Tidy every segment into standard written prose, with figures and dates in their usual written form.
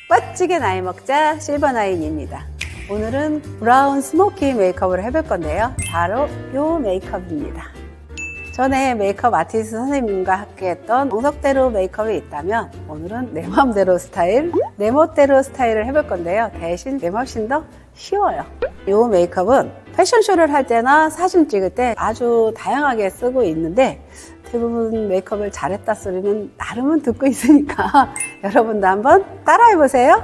멋지게 나이 먹자 실버나인입니다. 오늘은 브라운 스모키 메이크업을 해볼 건데요. 바로 이 메이크업입니다. 전에 메이크업 아티스트 선생님과 함께 했던 정석대로 메이크업이 있다면 오늘은 내 맘대로 스타일, 내 멋대로 스타일을 해볼 건데요. 대신 내 훨씬 더 쉬워요. 이 메이크업은 패션쇼를 할 때나 사진 찍을 때 아주 다양하게 쓰고 있는데 대부분 메이크업을 잘했다 소리는 나름은 듣고 있으니까 여러분도 한번 따라해보세요.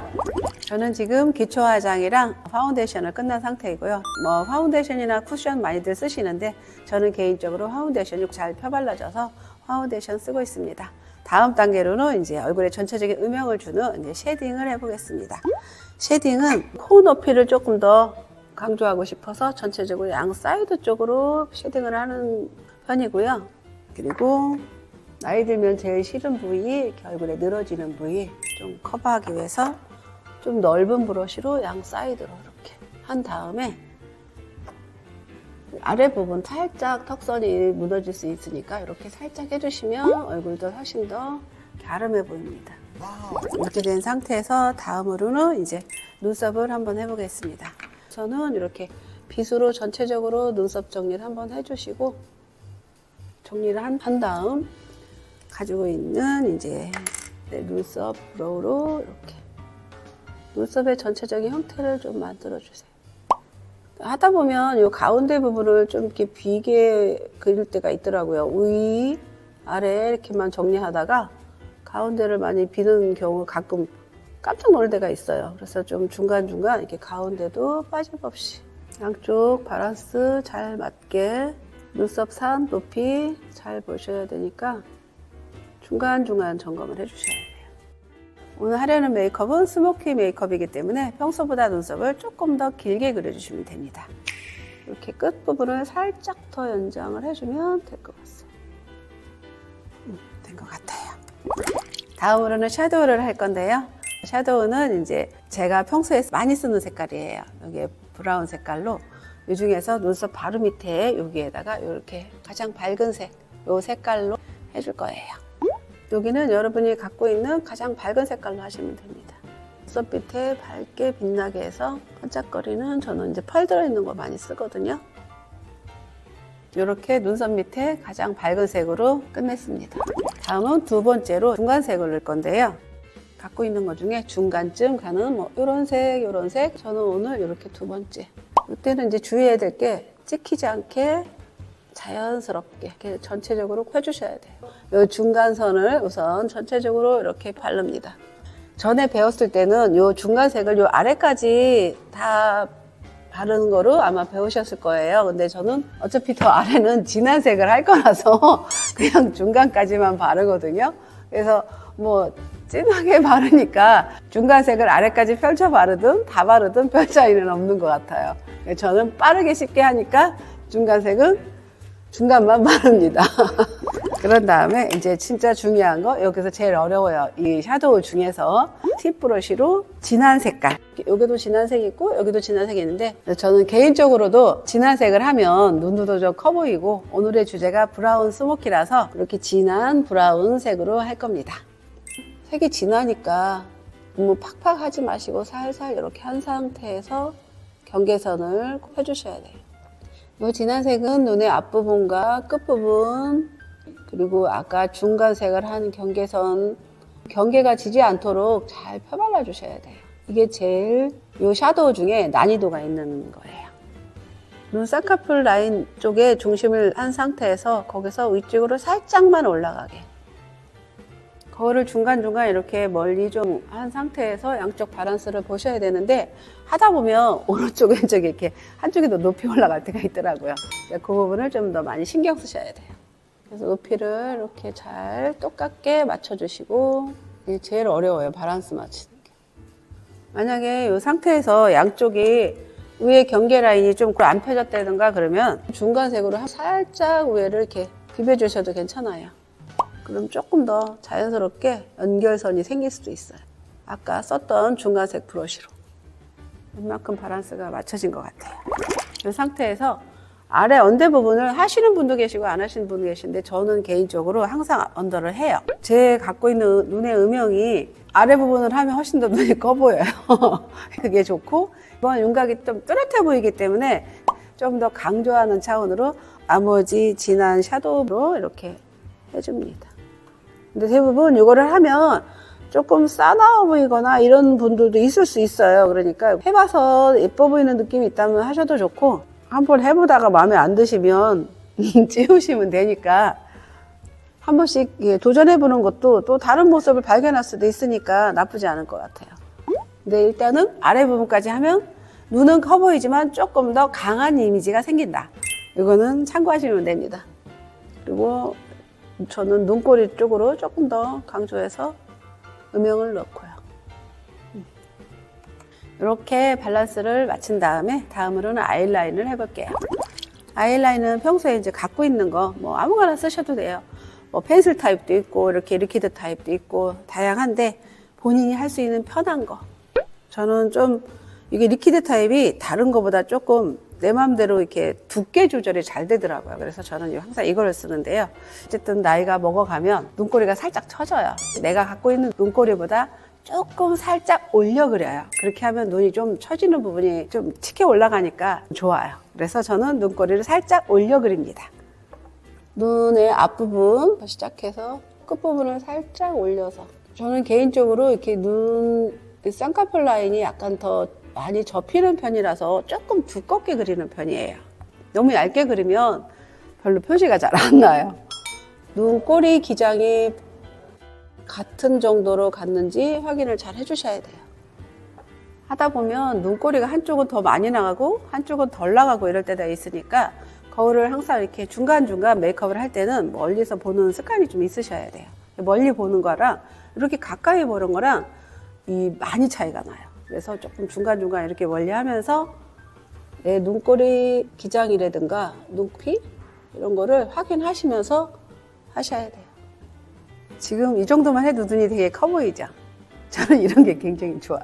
저는 지금 기초 화장이랑 파운데이션을 끝난 상태이고요. 파운데이션이나 쿠션 많이들 쓰시는데 저는 개인적으로 파운데이션이 잘 펴발라져서 파운데이션 쓰고 있습니다. 다음 단계로는 이제 얼굴에 전체적인 음영을 주는 이제 쉐딩을 해보겠습니다. 쉐딩은 코 높이를 조금 더 강조하고 싶어서 전체적으로 양 사이드 쪽으로 쉐딩을 하는 편이고요. 그리고 나이 들면 제일 싫은 부위, 이렇게 얼굴에 늘어지는 부위 좀 커버하기 위해서 좀 넓은 브러쉬로 양 사이드로 이렇게 한 다음에 아래 부분 살짝 턱선이 무너질 수 있으니까 이렇게 살짝 해주시면 얼굴도 훨씬 더 갸름해 보입니다. 이렇게 된 상태에서 다음으로는 이제 눈썹을 한번 해보겠습니다. 저는 이렇게 빗으로 전체적으로 눈썹 정리를 한번 해주시고 정리를 한 다음 가지고 있는 이제 눈썹 브로우로 이렇게 눈썹의 전체적인 형태를 좀 만들어 주세요. 하다 보면 이 가운데 부분을 좀 이렇게 비게 그릴 때가 있더라고요. 위, 아래 이렇게만 정리하다가 가운데를 많이 비는 경우 가끔 깜짝 놀랄 때가 있어요. 그래서 좀 중간중간 이렇게 가운데도 빠짐없이 양쪽 밸런스 잘 맞게 눈썹 산 높이 잘 보셔야 되니까 중간중간 점검을 해주셔야 돼요. 오늘 하려는 메이크업은 스모키 메이크업이기 때문에 평소보다 눈썹을 조금 더 길게 그려주시면 됩니다. 이렇게 끝부분을 살짝 더 연장을 해주면 될 것 같아요. 된 것 같아요. 다음으로는 섀도우를 할 건데요. 섀도우는 이제 제가 평소에 많이 쓰는 색깔이에요. 여기에 브라운 색깔로 이 중에서 눈썹 바로 밑에 여기에다가 이렇게 가장 밝은 색, 이 색깔로 해줄 거예요. 여기는 여러분이 갖고 있는 가장 밝은 색깔로 하시면 됩니다. 눈썹 밑에 밝게 빛나게 해서 반짝거리는 저는 이제 펄 들어있는 거 많이 쓰거든요. 이렇게 눈썹 밑에 가장 밝은 색으로 끝냈습니다. 다음은 두 번째로 중간색을 넣을 건데요. 갖고 있는 것 중에 중간쯤 가는 이런 색, 이런 색. 저는 오늘 이렇게 두 번째. 이때는 이제 주의해야 될 게 찍히지 않게 자연스럽게 이렇게 전체적으로 펴주셔야 돼요. 이 중간선을 우선 전체적으로 이렇게 바릅니다. 전에 배웠을 때는 이 중간색을 이 아래까지 다 바르는 거로 아마 배우셨을 거예요. 근데 저는 어차피 더 아래는 진한 색을 할 거라서 그냥 중간까지만 바르거든요. 그래서 진하게 바르니까 중간색을 아래까지 펼쳐 바르든 다 바르든 별 차이는 없는 것 같아요. 저는 빠르게 쉽게 하니까 중간색은 중간만 바릅니다. 그런 다음에 이제 진짜 중요한 거, 여기서 제일 어려워요. 이 섀도우 중에서 팁 브러쉬로 진한 색깔. 여기도 진한 색이 있고 여기도 진한 색이 있는데 저는 개인적으로도 진한 색을 하면 눈도 좀 커 보이고 오늘의 주제가 브라운 스모키라서 이렇게 진한 브라운 색으로 할 겁니다. 색이 진하니까 너무 팍팍 하지 마시고 살살 이렇게 한 상태에서 경계선을 꼭 해주셔야 돼요. 이 진한 색은 눈의 앞부분과 끝부분 그리고 아까 중간색을 한 경계선 경계가 지지 않도록 잘 펴발라 주셔야 돼요. 이게 제일 이 섀도우 중에 난이도가 있는 거예요. 눈 쌍꺼풀 라인 쪽에 중심을 한 상태에서 거기서 위쪽으로 살짝만 올라가게 거울을 중간중간 이렇게 멀리 좀 한 상태에서 양쪽 밸런스를 보셔야 되는데 하다 보면 오른쪽 왼쪽 이렇게 한쪽이 더 높이 올라갈 때가 있더라고요. 그 부분을 좀 더 많이 신경 쓰셔야 돼요. 그래서 높이를 이렇게 잘 똑같게 맞춰주시고 이게 제일 어려워요. 밸런스 맞추는 게. 만약에 이 상태에서 양쪽이 위에 경계 라인이 좀 안 펴졌다든가 그러면 중간색으로 살짝 위에를 이렇게 비벼주셔도 괜찮아요. 그럼 조금 더 자연스럽게 연결선이 생길 수도 있어요. 아까 썼던 중간색 브러쉬로 웬만큼 밸런스가 맞춰진 것 같아요. 이 상태에서 아래 언더 부분을 하시는 분도 계시고 안 하시는 분도 계신데 저는 개인적으로 항상 언더를 해요. 제 갖고 있는 눈의 음영이 아래 부분을 하면 훨씬 더 눈이 커 보여요. 그게 좋고 이번 윤곽이 좀 뚜렷해 보이기 때문에 좀 더 강조하는 차원으로 나머지 진한 샤도우로 이렇게 해줍니다. 근데 대부분 이거를 하면 조금 싸나워 보이거나 이런 분들도 있을 수 있어요. 그러니까 해봐서 예뻐 보이는 느낌이 있다면 하셔도 좋고 한번 해보다가 마음에 안 드시면 지우시면 되니까 한 번씩 도전해보는 것도 또 다른 모습을 발견할 수도 있으니까 나쁘지 않을 것 같아요. 근데 일단은 아래 부분까지 하면 눈은 커 보이지만 조금 더 강한 이미지가 생긴다. 이거는 참고하시면 됩니다. 그리고 저는 눈꼬리 쪽으로 조금 더 강조해서 음영을 넣고요. 이렇게 밸런스를 마친 다음에 다음으로는 아이라인을 해볼게요. 아이라인은 평소에 이제 갖고 있는 거 뭐 아무거나 쓰셔도 돼요. 뭐 펜슬 타입도 있고 이렇게 리퀴드 타입도 있고 다양한데 본인이 할 수 있는 편한 거. 저는 좀 이게 리퀴드 타입이 다른 거보다 조금 내 마음대로 이렇게 두께 조절이 잘 되더라고요. 그래서 저는 항상 이걸 쓰는데요. 어쨌든 나이가 먹어가면 눈꼬리가 살짝 처져요. 내가 갖고 있는 눈꼬리보다 조금 살짝 올려 그려요. 그렇게 하면 눈이 좀 처지는 부분이 좀 튀게 올라가니까 좋아요. 그래서 저는 눈꼬리를 살짝 올려 그립니다. 눈의 앞부분 시작해서 끝부분을 살짝 올려서 저는 개인적으로 이렇게 눈 쌍꺼풀 라인이 약간 더 많이 접히는 편이라서 조금 두껍게 그리는 편이에요. 너무 얇게 그리면 별로 표시가 잘 안 나요. 눈꼬리 기장이 같은 정도로 갔는지 확인을 잘 해주셔야 돼요. 하다 보면 눈꼬리가 한쪽은 더 많이 나가고 한쪽은 덜 나가고 이럴 때가 있으니까 거울을 항상 이렇게 중간중간 메이크업을 할 때는 멀리서 보는 습관이 좀 있으셔야 돼요. 멀리 보는 거랑 이렇게 가까이 보는 거랑 많이 차이가 나요. 그래서 조금 중간중간 이렇게 멀리 하면서 내 눈꼬리 기장이라든가 눈피 이런 거를 확인하시면서 하셔야 돼요. 지금 이 정도만 해도 눈이 되게 커 보이죠? 저는 이런 게 굉장히 좋아요.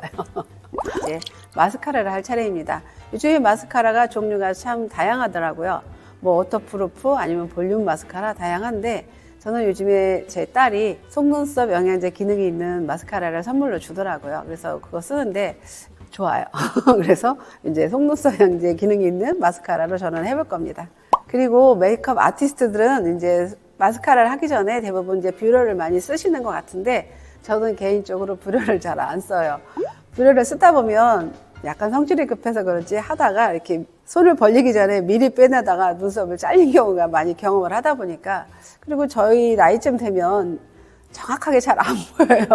이제 마스카라를 할 차례입니다. 요즘에 마스카라가 종류가 참 다양하더라고요. 뭐 워터프루프 아니면 볼륨 마스카라 다양한데 저는 요즘에 제 딸이 속눈썹 영양제 기능이 있는 마스카라를 선물로 주더라고요. 그래서 그거 쓰는데 좋아요. 그래서 이제 속눈썹 영양제 기능이 있는 마스카라로 저는 해볼 겁니다. 그리고 메이크업 아티스트들은 이제 마스카라를 하기 전에 대부분 이제 뷰러를 많이 쓰시는 것 같은데 저는 개인적으로 뷰러를 잘 안 써요. 뷰러를 쓰다 보면 약간 성질이 급해서 그런지 하다가 이렇게 손을 벌리기 전에 미리 빼내다가 눈썹을 잘린 경우가 많이 경험을 하다 보니까 그리고 저희 나이쯤 되면 정확하게 잘 안 보여요.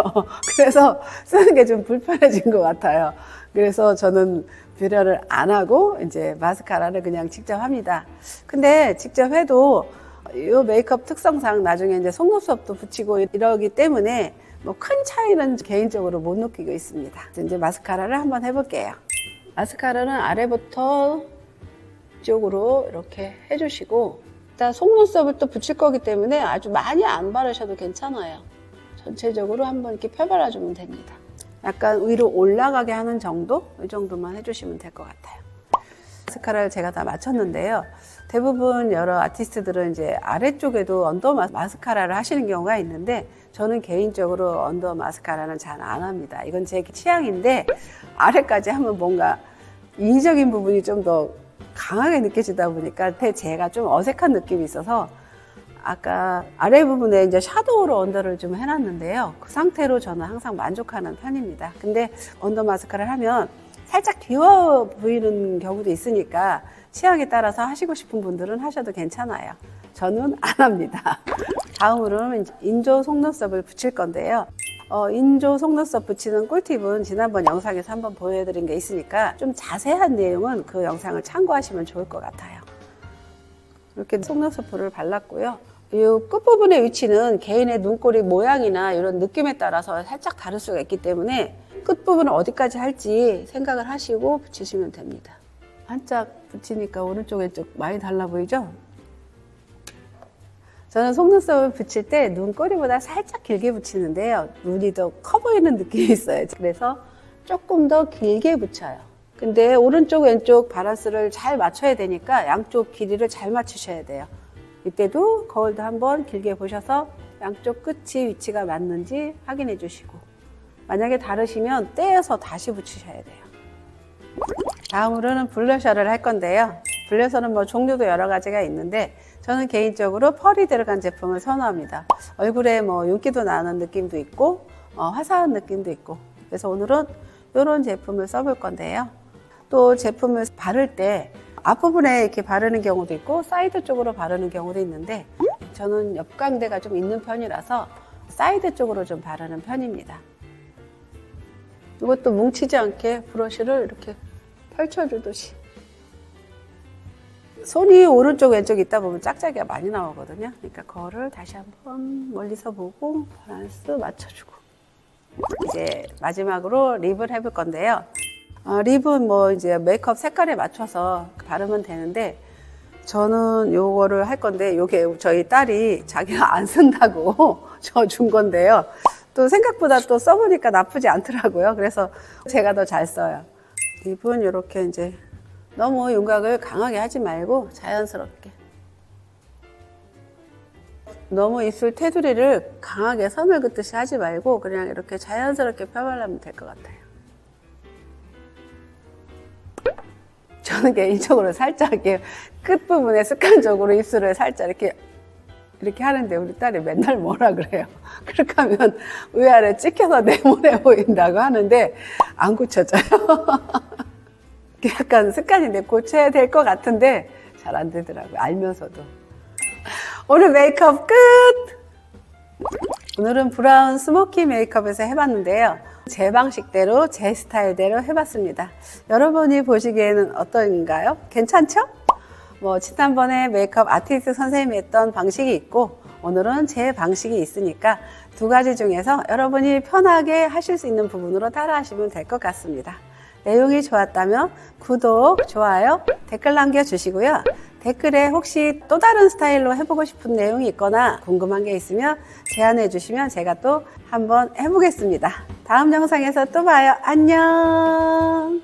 그래서 쓰는 게 좀 불편해진 것 같아요. 그래서 저는 뷰러를 안 하고 이제 마스카라를 그냥 직접 합니다. 근데 직접 해도 이 메이크업 특성상 나중에 이제 속눈썹도 붙이고 이러기 때문에 뭐 큰 차이는 개인적으로 못 느끼고 있습니다. 이제 마스카라를 한번 해볼게요. 마스카라는 아래부터 쪽으로 이렇게 해주시고 일단 속눈썹을 또 붙일 거기 때문에 아주 많이 안 바르셔도 괜찮아요. 전체적으로 한번 이렇게 펴발라주면 됩니다. 약간 위로 올라가게 하는 정도? 이 정도만 해주시면 될 것 같아요. 마스카라를 제가 다 마쳤는데요. 대부분 여러 아티스트들은 이제 아래쪽에도 언더 마스카라를 하시는 경우가 있는데 저는 개인적으로 언더 마스카라는 잘 안 합니다. 이건 제 취향인데 아래까지 하면 뭔가 인위적인 부분이 좀 더 강하게 느껴지다 보니까 제가 좀 어색한 느낌이 있어서 아까 아래 부분에 이제 샤도우로 언더를 좀 해놨는데요. 그 상태로 저는 항상 만족하는 편입니다. 근데 언더 마스카라를 하면 살짝 귀여워 보이는 경우도 있으니까 취향에 따라서 하시고 싶은 분들은 하셔도 괜찮아요. 저는 안 합니다. 다음으로는 인조 속눈썹을 붙일 건데요. 인조 속눈썹 붙이는 꿀팁은 지난번 영상에서 한번 보여드린 게 있으니까 좀 자세한 내용은 그 영상을 참고하시면 좋을 것 같아요. 이렇게 속눈썹을 발랐고요. 이 끝부분의 위치는 개인의 눈꼬리 모양이나 이런 느낌에 따라서 살짝 다를 수가 있기 때문에 끝부분을 어디까지 할지 생각을 하시고 붙이시면 됩니다. 한짝 붙이니까 오른쪽 왼쪽 많이 달라 보이죠? 저는 속눈썹을 붙일 때 눈꼬리보다 살짝 길게 붙이는데요. 눈이 더 커 보이는 느낌이 있어요. 그래서 조금 더 길게 붙여요. 근데 오른쪽 왼쪽 밸런스를 잘 맞춰야 되니까 양쪽 길이를 잘 맞추셔야 돼요. 이때도 거울도 한번 길게 보셔서 양쪽 끝이 위치가 맞는지 확인해 주시고, 만약에 다르시면 떼어서 다시 붙이셔야 돼요. 다음으로는 블러셔를 할 건데요. 블러셔는 뭐 종류도 여러 가지가 있는데 저는 개인적으로 펄이 들어간 제품을 선호합니다. 얼굴에 뭐 윤기도 나는 느낌도 있고 화사한 느낌도 있고, 그래서 오늘은 이런 제품을 써볼 건데요. 또 제품을 바를 때 앞부분에 이렇게 바르는 경우도 있고 사이드 쪽으로 바르는 경우도 있는데 저는 옆광대가 좀 있는 편이라서 사이드 쪽으로 좀 바르는 편입니다. 이것도 뭉치지 않게 브러쉬를 이렇게 펼쳐주듯이. 손이 오른쪽 왼쪽 있다 보면 짝짝이가 많이 나오거든요. 그러니까 그거를 다시 한번 멀리서 보고 밸런스 맞춰주고. 이제 마지막으로 립을 해볼 건데요. 립은 뭐 이제 메이크업 색깔에 맞춰서 바르면 되는데 저는 요거를 할 건데, 요게 저희 딸이 자기가 안 쓴다고 저 준 건데요. 또 생각보다 또 써보니까 나쁘지 않더라고요. 그래서 제가 더 잘 써요. 립은 이렇게 이제 너무 윤곽을 강하게 하지 말고 자연스럽게, 너무 입술 테두리를 강하게 선을 긋듯이 하지 말고 그냥 이렇게 자연스럽게 펴발라면 될 것 같아요. 저는 개인적으로 살짝 이렇게 끝부분에 습관적으로 입술을 살짝 이렇게 하는데 우리 딸이 맨날 뭐라 그래요. 그렇게 하면 위아래 찍혀서 네모네 보인다고 하는데 안 고쳐져요. 약간 습관인데 고쳐야 될 것 같은데 잘 안 되더라고요. 알면서도. 오늘 메이크업 끝! 오늘은 브라운 스모키 메이크업에서 해봤는데요. 제 방식대로 제 스타일대로 해봤습니다. 여러분이 보시기에는 어떤가요? 괜찮죠? 뭐 지난번에 메이크업 아티스트 선생님이 했던 방식이 있고 오늘은 제 방식이 있으니까 두 가지 중에서 여러분이 편하게 하실 수 있는 부분으로 따라 하시면 될 것 같습니다. 내용이 좋았다면 구독, 좋아요, 댓글 남겨주시고요. 댓글에 혹시 또 다른 스타일로 해보고 싶은 내용이 있거나 궁금한 게 있으면 제안해 주시면 제가 또 한번 해보겠습니다. 다음 영상에서 또 봐요. 안녕.